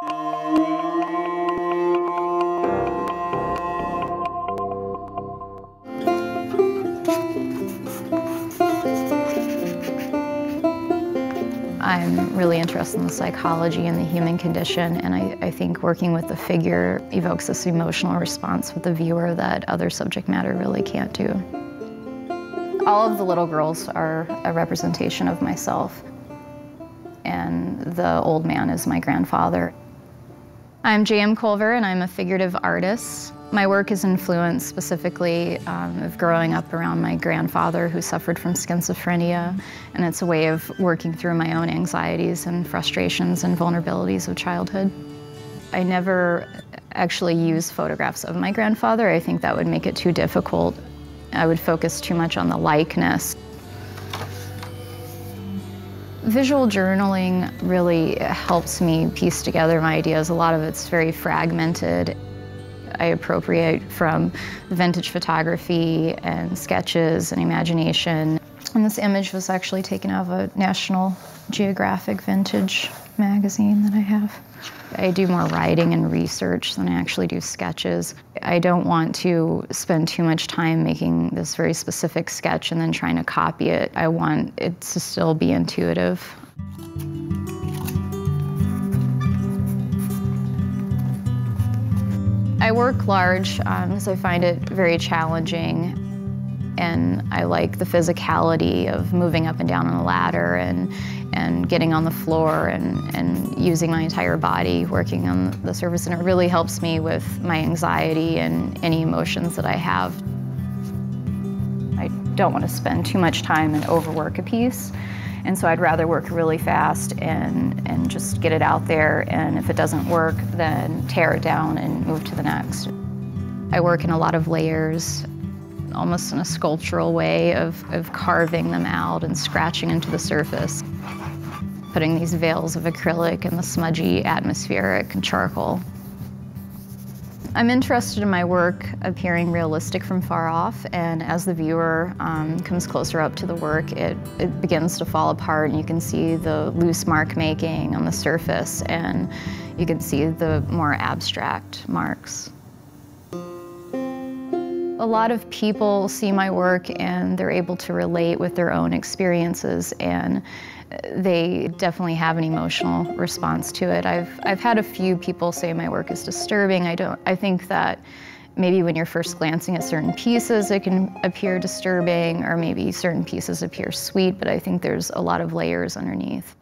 I'm really interested in the psychology and the human condition, and I think working with the figure evokes this emotional response with the viewer that other subject matter really can't do. All of the little girls are a representation of myself, and the old man is my grandfather. I'm J.M. Culver, and I'm a figurative artist. My work is influenced specifically of growing up around my grandfather who suffered from schizophrenia, and it's a way of working through my own anxieties and frustrations and vulnerabilities of childhood. I never actually use photographs of my grandfather. I think that would make it too difficult. I would focus too much on the likeness. Visual journaling really helps me piece together my ideas. A lot of it's very fragmented. I appropriate from vintage photography and sketches and imagination. And this image was actually taken out of a National Geographic vintage magazine that I have. I do more writing and research than I actually do sketches. I don't want to spend too much time making this very specific sketch and then trying to copy it. I want it to still be intuitive. I work large because I find it very challenging, and I like the physicality of moving up and down on a ladder and getting on the floor and using my entire body working on the surface, and it really helps me with my anxiety and any emotions that I have. I don't want to spend too much time and overwork a piece, and so I'd rather work really fast and just get it out there, and if it doesn't work, then tear it down and move to the next. I work in a lot of layers, almost in a sculptural way of carving them out and scratching into the surface, putting these veils of acrylic in the smudgy atmospheric and charcoal. I'm interested in my work appearing realistic from far off, and as the viewer comes closer up to the work, it begins to fall apart, and you can see the loose mark making on the surface, and you can see the more abstract marks. A lot of people see my work and they're able to relate with their own experiences, and they definitely have an emotional response to it. I've had a few people say my work is disturbing. I think that maybe when you're first glancing at certain pieces, it can appear disturbing, or maybe certain pieces appear sweet, but I think there's a lot of layers underneath.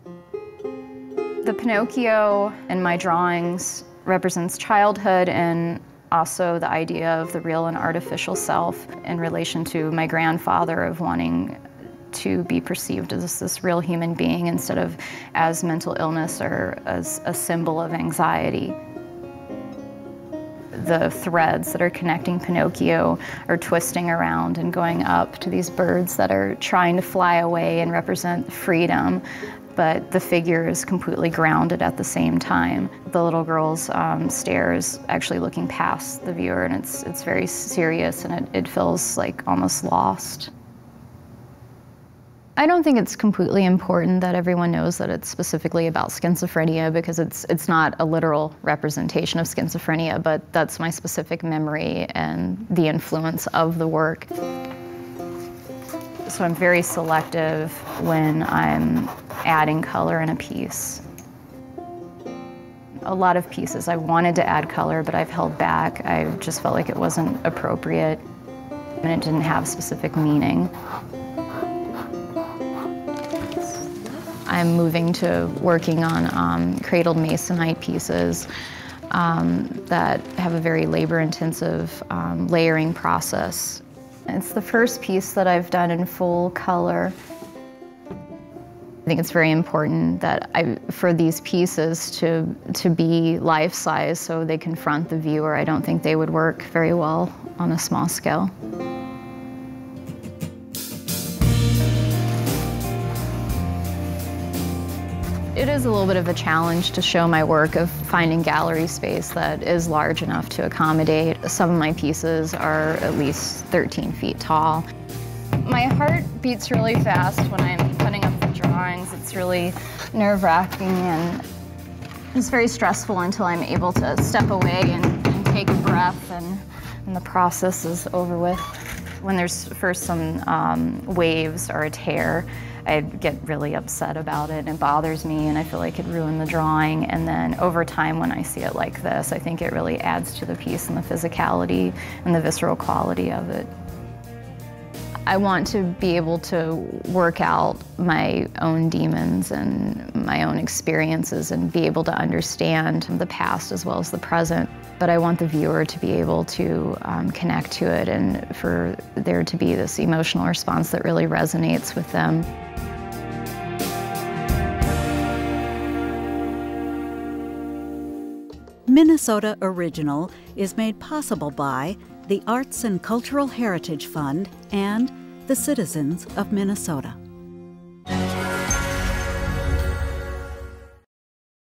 The Pinocchio in my drawings represents childhood and also the idea of the real and artificial self in relation to my grandfather of wanting to be perceived as this real human being instead of as mental illness or as a symbol of anxiety. The threads that are connecting Pinocchio are twisting around and going up to these birds that are trying to fly away and represent freedom, but the figure is completely grounded at the same time. The little girl's stare is actually looking past the viewer, and it's very serious, and it feels like almost lost. I don't think it's completely important that everyone knows that it's specifically about schizophrenia, because it's not a literal representation of schizophrenia, but that's my specific memory and the influence of the work. So I'm very selective when I'm adding color in a piece. A lot of pieces I wanted to add color, but I've held back. I just felt like it wasn't appropriate and it didn't have specific meaning. I'm moving to working on cradled masonite pieces that have a very labor-intensive layering process. It's the first piece that I've done in full color. I think it's very important that for these pieces to be life-size so they confront the viewer. I don't think they would work very well on a small scale. It is a little bit of a challenge to show my work of finding gallery space that is large enough to accommodate. Some of my pieces are at least 13 feet tall. My heart beats really fast when I'm putting up the drawings. It's really nerve-wracking and It's very stressful until I'm able to step away and take a breath, and the process is over with. When there's first some waves or a tear, I get really upset about it. It bothers me, and I feel like it ruined the drawing. And then over time, when I see it like this, I think it really adds to the piece and the physicality and the visceral quality of it. I want to be able to work out my own demons and my own experiences and be able to understand the past as well as the present. But I want the viewer to be able to connect to it and for there to be this emotional response that really resonates with them. Minnesota Original is made possible by the Arts and Cultural Heritage Fund and the citizens of Minnesota.